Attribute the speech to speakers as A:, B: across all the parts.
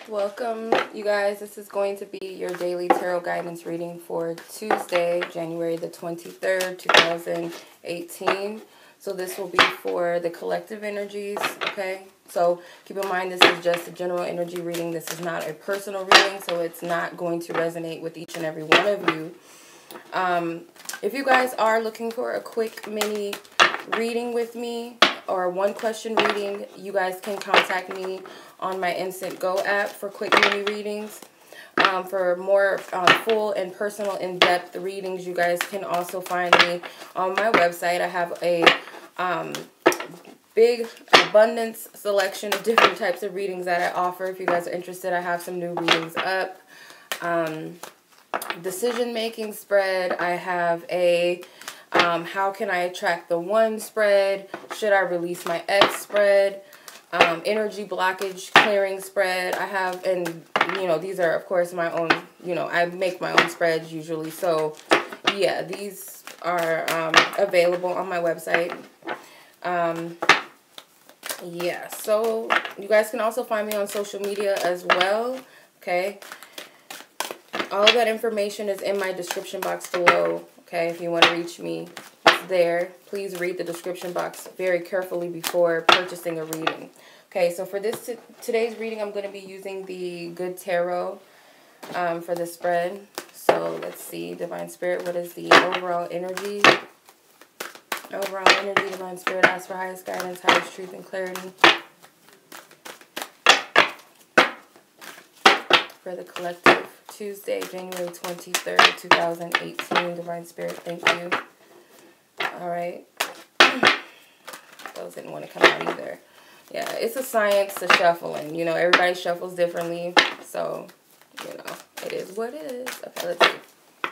A: Welcome, you guys. This is going to be your daily tarot guidance reading for Tuesday, January the 23rd, 2018. So this will be for the collective energies, okay? So keep in mind this is just a general energy reading. This is not a personal reading, so it's not going to resonate with each and every one of you. If you guys are looking for a quick mini reading with me, or one question reading, you guys can contact me on my Instantgo app for quick mini readings. For more full and personal in-depth readings, you guys can also find me on my website. I have a big abundance selection of different types of readings that I offer. If you guys are interested, I have some new readings up. Decision-making spread. I have a how can I attract the one spread? Should I release my ex spread? Energy blockage clearing spread. I have, and these are of course my own, I make my own spreads usually. So yeah, these are available on my website. Yeah, so you guys can also find me on social media as well. Okay. All of that information is in my description box below. Okay, if you want to reach me, it's there. Please read the description box very carefully before purchasing a reading. Okay, so for this today's reading, I'm going to be using the Good Tarot for the spread. So let's see, Divine Spirit, what is the overall energy? Overall energy, Divine Spirit, ask for highest guidance, highest truth, and clarity for the collective. Tuesday, January 23rd, 2018. Divine Spirit, thank you. Alright. Those didn't want to come out either. Yeah, it's a science to shuffling. Everybody shuffles differently. So, it is what it is. Okay, let's see.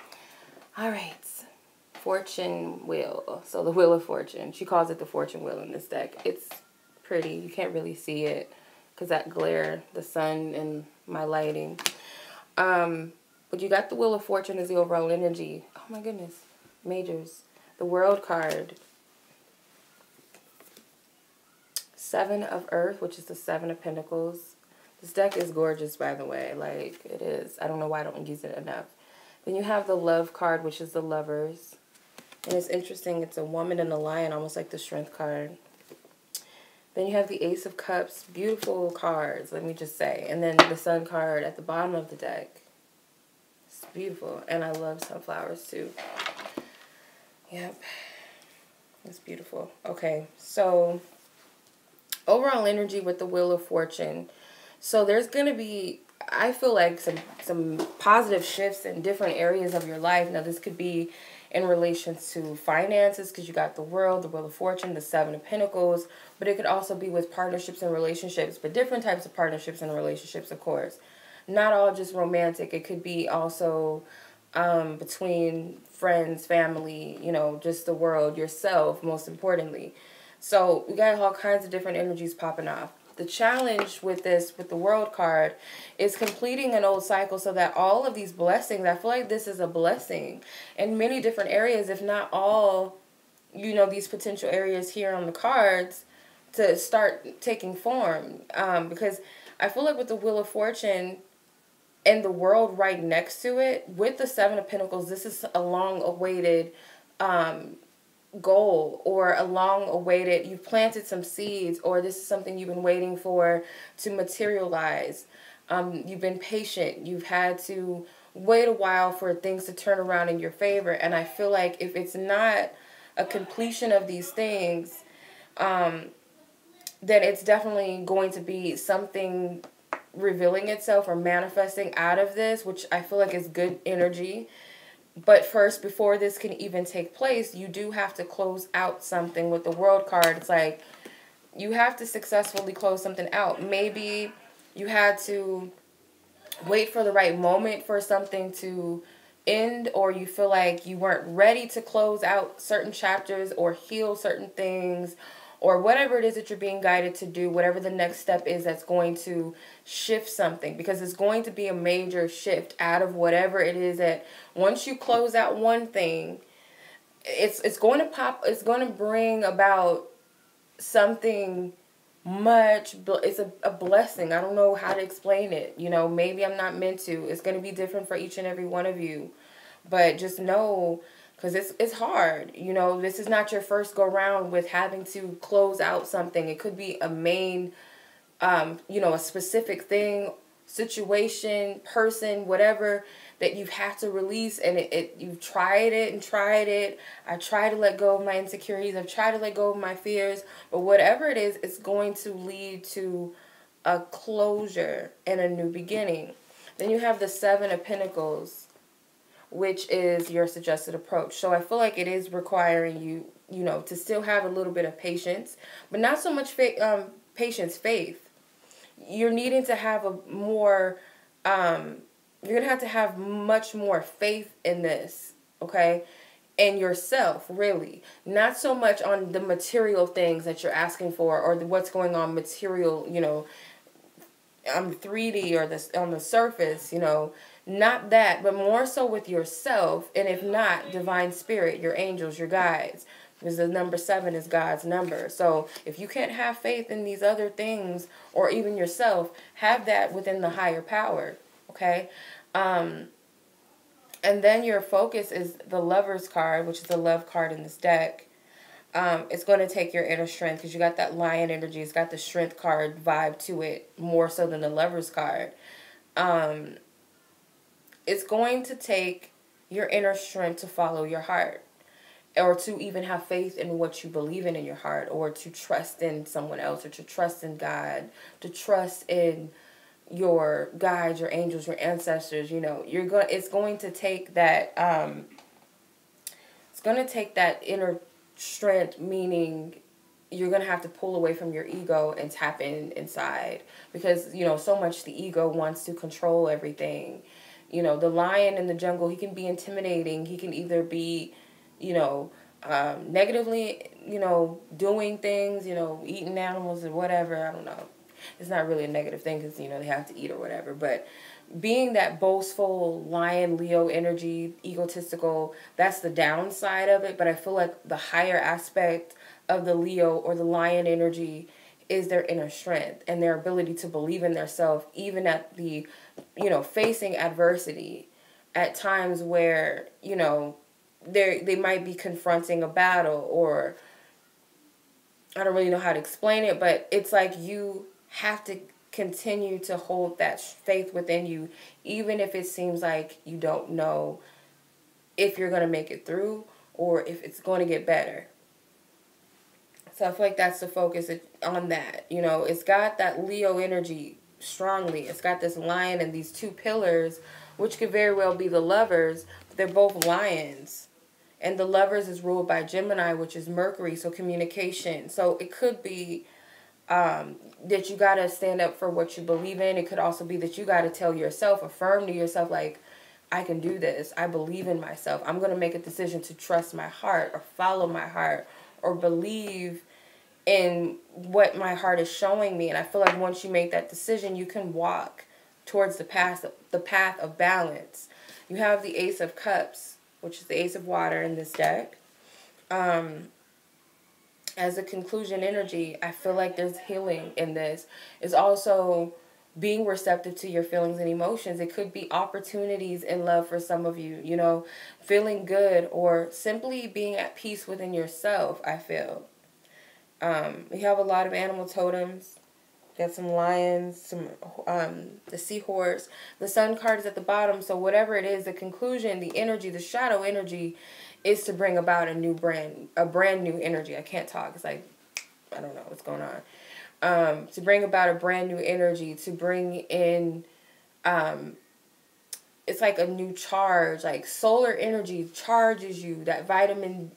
A: Alright. Fortune Wheel. So, the Wheel of Fortune. She calls it the Fortune Wheel in this deck. It's pretty. You can't really see it because that glare, the sun, and my lighting. But you got the Wheel of Fortune as the overall energy. Oh my goodness. Majors. The World card. Seven of Earth, which is the Seven of Pentacles. This deck is gorgeous, by the way. Like, it is. I don't know why I don't use it enough. Then you have the Love card, which is the Lovers. And it's interesting. It's a woman and a lion, almost like the Strength card. Then you have the Ace of Cups. Beautiful cards, let me just say. And then the Sun card at the bottom of the deck. It's beautiful. And I love sunflowers too. Yep. It's beautiful. Okay, so overall energy with the Wheel of Fortune. So there's going to be, I feel like, some positive shifts in different areas of your life. Now this could be in relation to finances, because you got the World, the Wheel of Fortune, the Seven of Pentacles, but it could also be with partnerships and relationships, but different types of partnerships and relationships, of course. Not all just romantic. It could be also between friends, family, just the world, yourself, most importantly. So we got all kinds of different energies popping off. The challenge with this, with the World card, is completing an old cycle so that all of these blessings, I feel like this is a blessing in many different areas, if not all, these potential areas here on the cards to start taking form. Because I feel like with the Wheel of Fortune and the World right next to it, with the Seven of Pentacles, this is a long-awaited goal, or a long-awaited, you've planted some seeds, or this is something you've been waiting for to materialize. You've been patient. You've had to wait a while for things to turn around in your favor. And I feel like if it's not a completion of these things, then it's definitely going to be something revealing itself or manifesting out of this, which I feel like is good energy. But first, before this can even take place, you do have to close out something. With the World card, it's like you have to successfully close something out. Maybe you had to wait for the right moment for something to end, or you feel like you weren't ready to close out certain chapters or heal certain things, or whatever it is that you're being guided to do, whatever the next step is that's going to shift something, because it's going to be a major shift out of whatever it is that once you close out one thing, it's going to pop, it's going to bring about something it's a blessing. I don't know how to explain it. You know, maybe I'm not meant to. It's going to be different for each and every one of you. But just know, because it's hard. You know, this is not your first go round with having to close out something. It could be a main, you know, a specific thing, situation, person, whatever that you've had to release, and you've tried it and tried it. I try to let go of my insecurities. I've tried to let go of my fears. But whatever it is, it's going to lead to a closure and a new beginning. Then you have the Seven of Pentacles, which is your suggested approach. So I feel like it is requiring you, you know, to still have a little bit of patience, but not so much patience, faith. You're needing to have a more, you're going to have much more faith in this, okay? And yourself, really. Not so much on the material things that you're asking for or what's going on material, you know, 3D or on the surface, you know. Not that, but more so with yourself. And if not, divine spirit, your angels, your guides. Because the number 7 is God's number. So if you can't have faith in these other things or even yourself, have that within the higher power. Okay? And then your focus is the Lover's card, which is the love card in this deck. It's going to take your inner strength because you got that lion energy. It's got the strength card vibe to it more so than the Lover's card. It's going to take your inner strength to follow your heart, or to even have faith in what you believe in your heart, or to trust in someone else, or to trust in God, to trust in your guides, your angels, your ancestors. You know, it's going to take that it's going to take that inner strength, meaning you're going to have to pull away from your ego and tap inside, because, you know, so much the ego wants to control everything. You know, the lion in the jungle, he can be intimidating. He can either be, you know, negatively, you know, doing things, you know, eating animals or whatever. I don't know. It's not really a negative thing because, you know, they have to eat or whatever. But being that boastful lion, Leo energy, egotistical, that's the downside of it. But I feel like the higher aspect of the Leo or the lion energy is their inner strength and their ability to believe in themselves, even at the, you know, facing adversity at times where, you know, they might be confronting a battle, or I don't really know how to explain it, but it's like you have to continue to hold that faith within you, even if it seems like you don't know if you're going to make it through or if it's going to get better. So I feel like that's the focus on that. You know, it's got that Leo energy strongly. It's got this lion and these two pillars, which could very well be the Lovers, but they're both lions. And the Lovers is ruled by Gemini, which is Mercury, so communication. So it could be that you got to stand up for what you believe in. It could also be that you got to tell yourself, affirm to yourself, like, I can do this. I believe in myself. I'm going to make a decision to trust my heart or follow my heart or believe in what my heart is showing me. And I feel like once you make that decision, you can walk towards the path of balance. You have the Ace of Cups, which is the Ace of Water in this deck. As a conclusion energy, I feel like there's healing in this. It's also being receptive to your feelings and emotions. It could be opportunities in love for some of you, you know, feeling good or simply being at peace within yourself, I feel. We have a lot of animal totems. Got some lions, the seahorse. The sun card is at the bottom, so whatever it is, the conclusion, the energy, the shadow energy is to bring about a brand new energy. I can't talk. It's like, I don't know what's going on. To bring about a brand new energy, to bring in, it's like a new charge, like solar energy charges you, that vitamin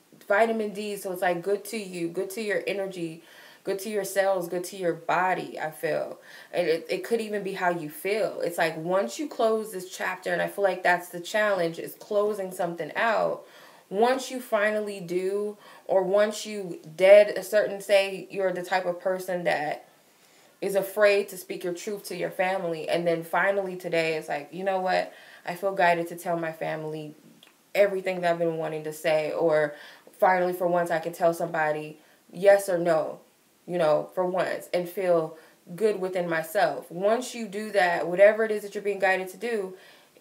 A: D, so it's like good to you, good to your energy, good to your cells, good to your body, I feel. And it could even be how you feel. It's like once you close this chapter, and I feel like that's the challenge, is closing something out. Once you finally do, or once you say you're the type of person that is afraid to speak your truth to your family, and then finally today it's like, you know what, I feel guided to tell my family everything that I've been wanting to say, or finally for once I can tell somebody yes or no. you know, for once, and feel good within myself. Once you do that, whatever it is that you're being guided to do,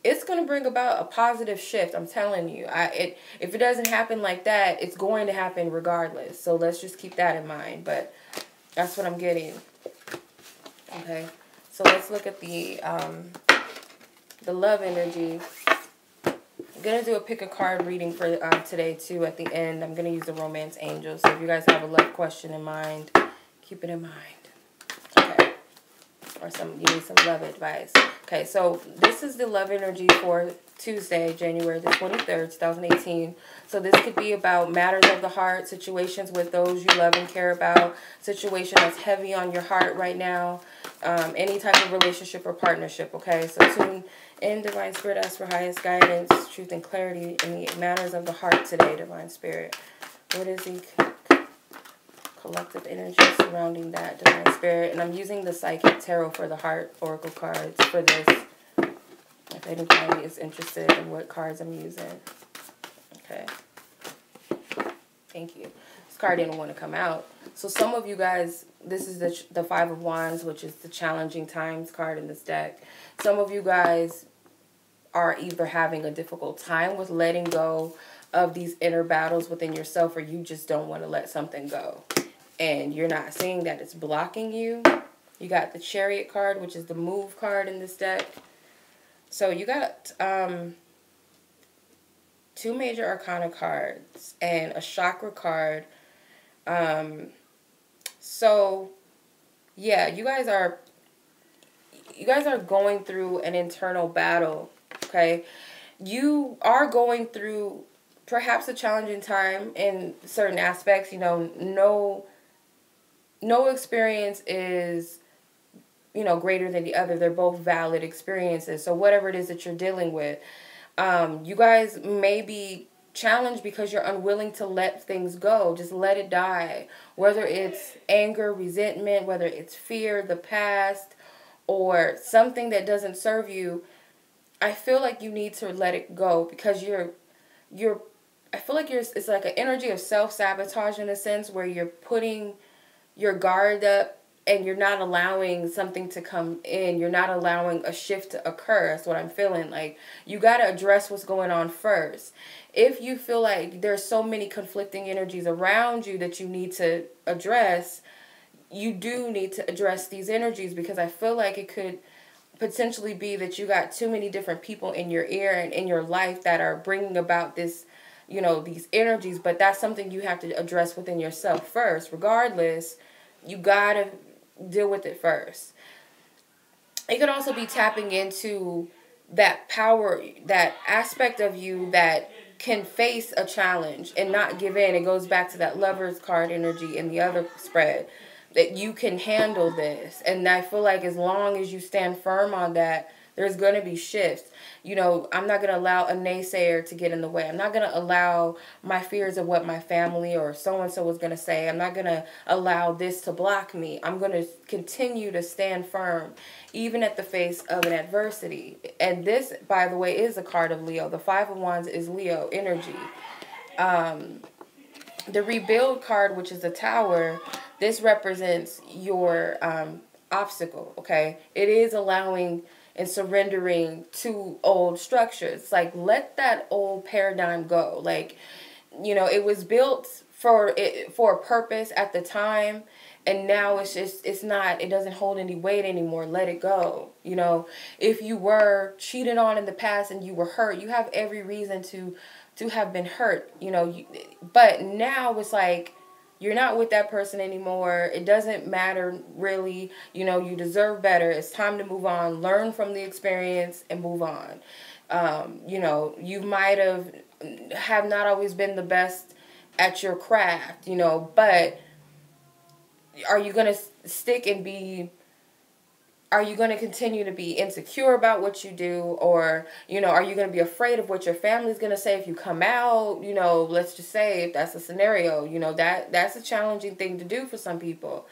A: it's going to bring about a positive shift. I'm telling you. If it doesn't happen like that, it's going to happen regardless. So let's just keep that in mind. But that's what I'm getting. Okay. So let's look at the love energy. I'm going to do a pick a card reading for today, too, at the end. I'm going to use the Romance Angel. So if you guys have a love question in mind, keep it in mind. Okay. Or you need some love advice. Okay, so this is the love energy for Tuesday, January the 23rd, 2018. So this could be about matters of the heart, situations with those you love and care about, situation that's heavy on your heart right now, any type of relationship or partnership, okay? So tune in, Divine Spirit, ask for highest guidance, truth, and clarity in the matters of the heart today, Divine Spirit. What is the collective energy surrounding that, Divine Spirit? And I'm using the Psychic Tarot for the Heart Oracle cards for this, if anybody is interested in what cards I'm using. Okay. Thank you. This card didn't want to come out. So some of you guys, this is the Five of Wands, which is the challenging times card in this deck. Some of you guys are either having a difficult time with letting go of these inner battles within yourself, or you just don't want to let something go. And you're not seeing that it's blocking you. You got the Chariot card, which is the move card in this deck. So you got two major arcana cards and a chakra card. So yeah, you guys are going through an internal battle, okay? You are going through perhaps a challenging time in certain aspects. You know, no experience is, you know, greater than the other. They're both valid experiences. So whatever it is that you're dealing with, you guys may be challenged because you're unwilling to let things go. Just let it die. Whether it's anger, resentment, whether it's fear, the past, or something that doesn't serve you, I feel like you need to let it go, because I feel like it's like an energy of self-sabotage in a sense, where you're putting your guard up and you're not allowing something to come in. You're not allowing a shift to occur. That's what I'm feeling. Like, you got to address what's going on first. If you feel like there's so many conflicting energies around you that you need to address, you do need to address these energies, because I feel like it could potentially be that you got too many different people in your ear and in your life that are bringing about this, you know, these energies. But that's something you have to address within yourself first. Regardless, you got to deal with it first. It could also be tapping into that power, that aspect of you that can face a challenge and not give in. It goes back to that Lover's card energy in the other spread, that you can handle this. And I feel like as long as you stand firm on that, there's going to be shifts. You know, I'm not going to allow a naysayer to get in the way. I'm not going to allow my fears of what my family or so-and-so is going to say. I'm not going to allow this to block me. I'm going to continue to stand firm, even at the face of an adversity. And this, by the way, is a card of Leo. The Five of Wands is Leo energy. The Rebuild card, which is the Tower, this represents your obstacle, okay? It is allowing and surrendering to old structures. Like, let that old paradigm go. Like, you know, it was built for a purpose at the time, and now it doesn't hold any weight anymore. Let it go. You know, if you were cheated on in the past and you were hurt, you have every reason to have been hurt, you know, but now it's like, you're not with that person anymore. It doesn't matter, really. You know, you deserve better. It's time to move on. Learn from the experience and move on. You know, you might have not always been the best at your craft, you know, but are you going to stick and be... Are you going to continue to be insecure about what you do? Or, you know, are you going to be afraid of what your family's going to say if you come out? You know, let's just say if that's a scenario, you know, that's a challenging thing to do for some people.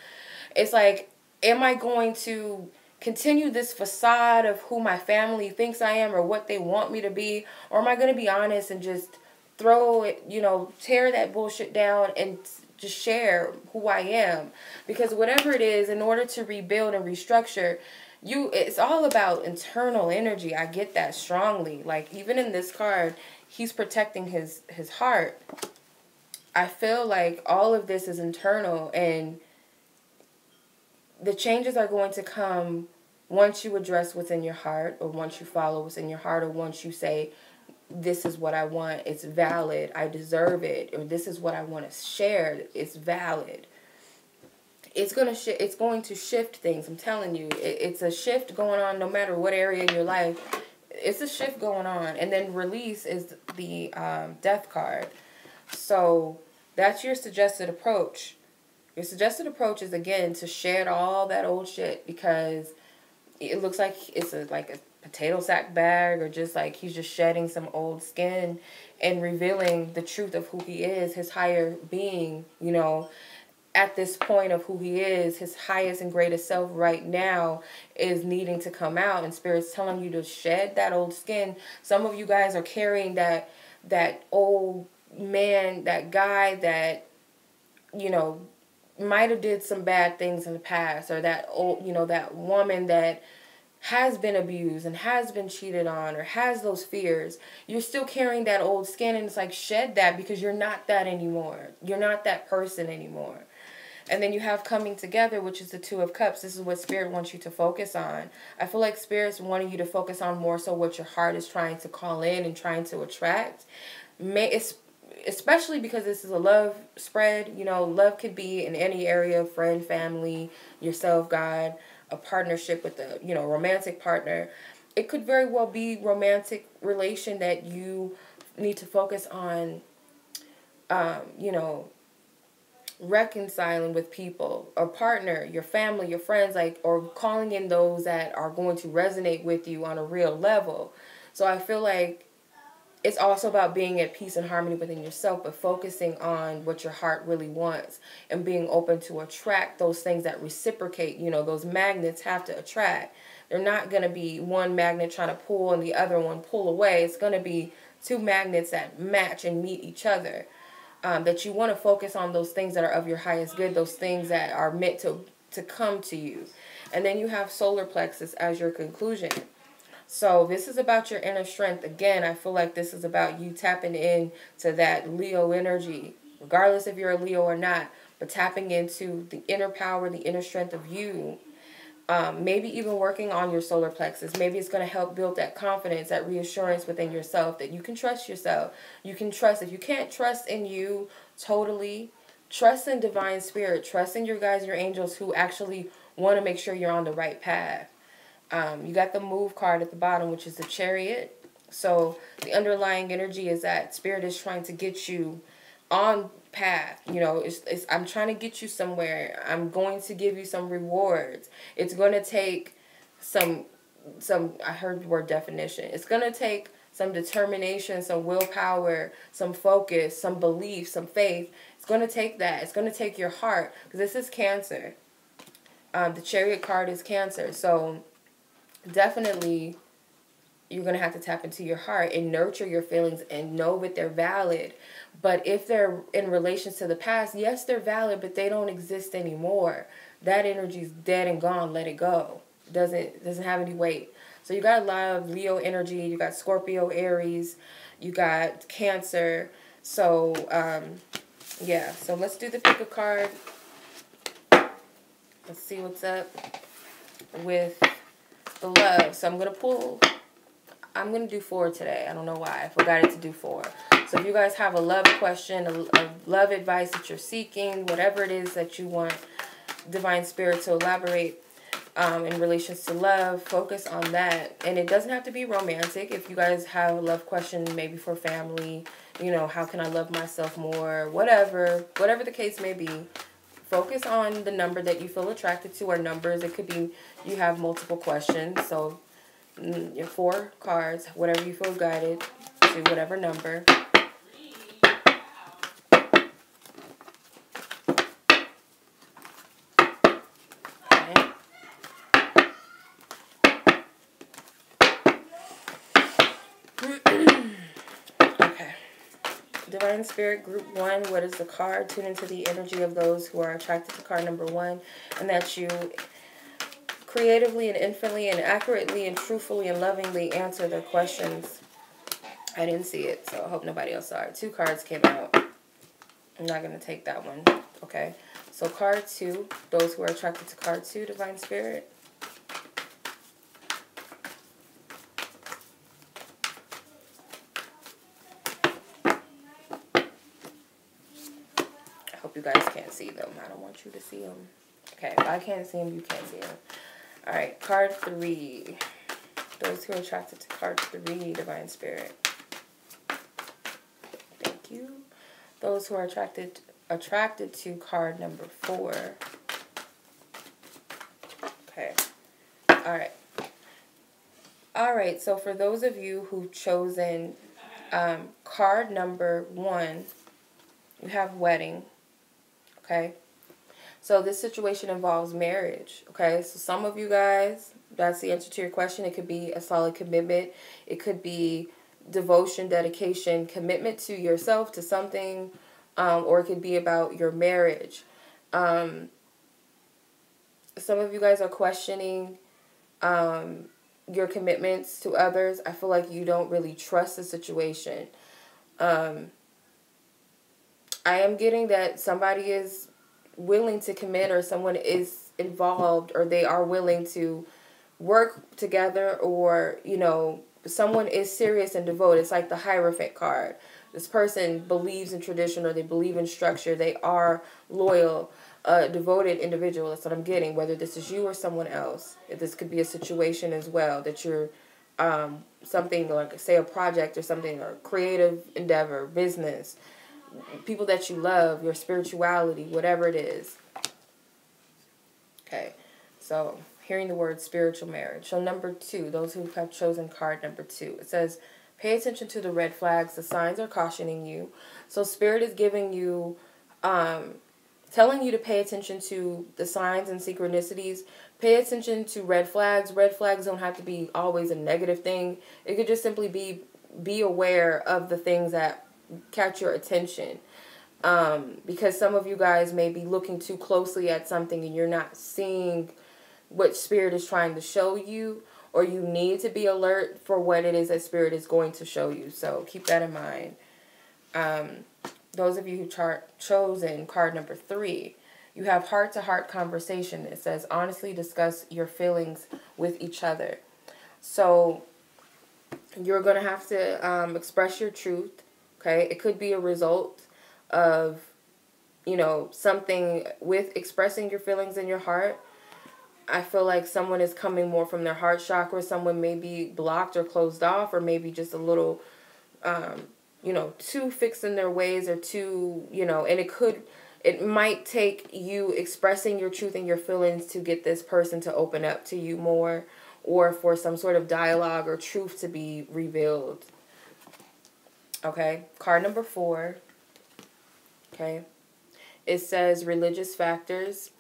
A: It's like, am I going to continue this facade of who my family thinks I am or what they want me to be? Or am I going to be honest and just throw it, you know, tear that bullshit down and just share who I am. Because whatever it is, in order to rebuild and restructure, it's all about internal energy. I get that strongly. Like, even in this card, he's protecting his heart. I feel like all of this is internal, and the changes are going to come once you address what's in your heart, or once you follow what's in your heart, or once you say, this is what I want, it's valid, I deserve it, or this is what I want to share, it's valid. It's going to shift things. I'm telling you, it's a shift going on no matter what area in your life. It's a shift going on. And then release is the death card. So that's your suggested approach. Your suggested approach is, again, to shed all that old shit, because it looks like it's like a potato sack bag, or just like he's just shedding some old skin and revealing the truth of who he is, his higher being, you know. At this point of who he is, his highest and greatest self right now is needing to come out, and Spirit's telling you to shed that old skin. Some of you guys are carrying that old man, that guy that, you know, might have did some bad things in the past, or that old, you know, that woman that has been abused and has been cheated on, or has those fears. You're still carrying that old skin, and it's like, shed that, because you're not that anymore. You're not that person anymore. And then you have coming together, which is the Two of Cups. This is what Spirit wants you to focus on. I feel like Spirit's wanting you to focus on more so what your heart is trying to call in and trying to attract. Especially because this is a love spread. You know, love could be in any area: friend, family, yourself, God, a partnership with a, you know, romantic partner. It could very well be romantic relation that you need to focus on, you know, reconciling with people, or partner, your family, your friends, like, or calling in those that are going to resonate with you on a real level. So I feel like it's also about being at peace and harmony within yourself, but focusing on what your heart really wants, and being open to attract those things that reciprocate. You know, those magnets have to attract. They're not going to be one magnet trying to pull and the other one pull away. It's going to be two magnets that match and meet each other. That you want to focus on those things that are of your highest good, those things that are meant to come to you. And then you have solar plexus as your conclusion. So this is about your inner strength. Again, I feel like this is about you tapping in to that Leo energy, regardless if you're a Leo or not, but tapping into the inner power, the inner strength of you. Maybe even working on your solar plexus. Maybe it's going to help build that confidence, that reassurance within yourself, that you can trust yourself. You can trust. If you can't trust in you totally, trust in divine spirit. Trust in your guides, your angels, who actually want to make sure you're on the right path. You got the move card at the bottom, which is the Chariot. So the underlying energy is that Spirit is trying to get you on path. You know, I'm trying to get you somewhere. I'm going to give you some rewards. It's going to take some I heard the word definition. It's going to take some determination, some willpower, some focus, some belief, some faith. It's going to take that. It's going to take your heart, because this is Cancer. The Chariot card is Cancer. So definitely you're going to have to tap into your heart and nurture your feelings and know that they're valid. But if they're in relations to the past, yes, they're valid, but they don't exist anymore. That energy's dead and gone. Let it go. Doesn't have any weight. So you got a lot of Leo energy. You got Scorpio, Aries. You got Cancer. So, yeah. So let's do the pick a card. Let's see what's up with the love. So I'm going to do 4 today. I don't know why. I forgot it to do 4. So if you guys have a love question, a love advice that you're seeking, whatever it is that you want Divine Spirit to elaborate in relations to love, focus on that. And it doesn't have to be romantic. If you guys have a love question, maybe for family, you know, how can I love myself more, whatever the case may be, focus on the number that you feel attracted to, or numbers. It could be you have multiple questions. So your 4 cards, whatever you feel guided to, whatever number. Okay. Okay. Divine Spirit, Group 1, what is the card? Tune into the energy of those who are attracted to card number 1, and that you creatively and infinitely and accurately and truthfully and lovingly answer their questions. I didn't see it, so I hope nobody else saw it. 2 cards came out. I'm not going to take that one. Okay. So card 2, those who are attracted to card 2, Divine Spirit. I hope you guys can't see them. I don't want you to see them. Okay, if I can't see them, you can't see them. All right, card 3. Those who are attracted to card 3, Divine Spirit. Thank you. Those who are attracted to card number 4. Okay. All right, so for those of you who've chosen card number 1, you have wedding. Okay. So this situation involves marriage. Okay. So some of you guys, that's the answer to your question. It could be a solid commitment. It could be devotion, dedication, commitment to yourself, to something, or it could be about your marriage. Some of you guys are questioning your commitments to others. I feel like you don't really trust the situation. I am getting that somebody is willing to commit, or someone is involved, or they are willing to work together, or, you know, someone is serious and devoted. It's like the Hierophant card. This person believes in tradition, or they believe in structure. They are loyal, devoted individual. That's what I'm getting, whether this is you or someone else. This could be a situation as well, that you're something like, say, a project or something, or creative endeavor, business, people that you love, your spirituality, whatever it is. Okay, so hearing the word spiritual marriage. So number 2, those who have chosen card number 2, it says, pay attention to the red flags. The signs are cautioning you. So Spirit is giving you, telling you to pay attention to the signs and synchronicities. Pay attention to red flags. Red flags don't have to be always a negative thing. It could just simply be aware of the things that catch your attention, because some of you guys may be looking too closely at something and you're not seeing what Spirit is trying to show you, or you need to be alert for what it is that Spirit is going to show you. So keep that in mind. Those of you who chosen card number 3, you have heart-to-heart conversation. It says, honestly discuss your feelings with each other. So you're going to have to express your truth. Okay, it could be a result of, you know, something with expressing your feelings in your heart. I feel like someone is coming more from their heart chakra. Someone may be blocked or closed off, or maybe just a little, you know, too fixed in their ways, or too, you know, and it might take you expressing your truth and your feelings to get this person to open up to you more, or for some sort of dialogue or truth to be revealed. Okay, card number 4, okay, it says religious factors.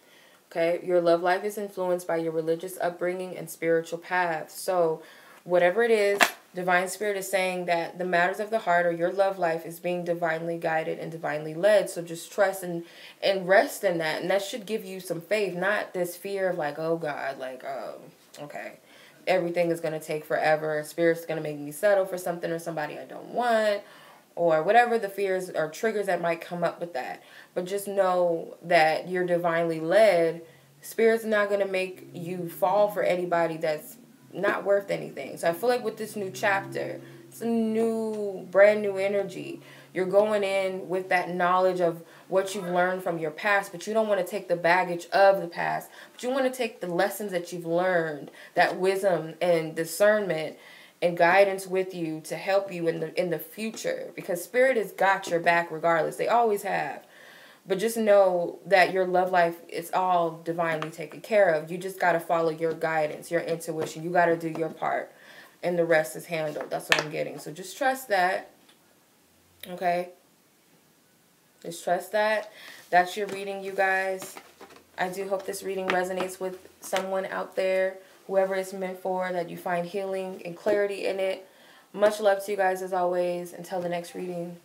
A: Okay, your love life is influenced by your religious upbringing and spiritual path. So whatever it is, Divine Spirit is saying that the matters of the heart, or your love life, is being divinely guided and divinely led. So just trust and rest in that. And that should give you some faith, not this fear of like, oh God, like, okay, everything is going to take forever. Spirit's going to make me settle for something or somebody I don't want, or whatever the fears or triggers that might come up with that. But just know that you're divinely led. Spirit's not going to make you fall for anybody that's not worth anything. So I feel like with this new chapter, it's a brand new energy. You're going in with that knowledge of what you've learned from your past, but you don't want to take the baggage of the past. But you want to take the lessons that you've learned, that wisdom and discernment and guidance with you to help you in the future, because Spirit has got your back regardless. They always have. But just know that your love life is all divinely taken care of. You just got to follow your guidance, your intuition. You got to do your part, and the rest is handled. That's what I'm getting. So just trust that. Okay? Just trust that. That's your reading, you guys. I do hope this reading resonates with someone out there, whoever it's meant for, that you find healing and clarity in it. Much love to you guys as always. Until the next reading.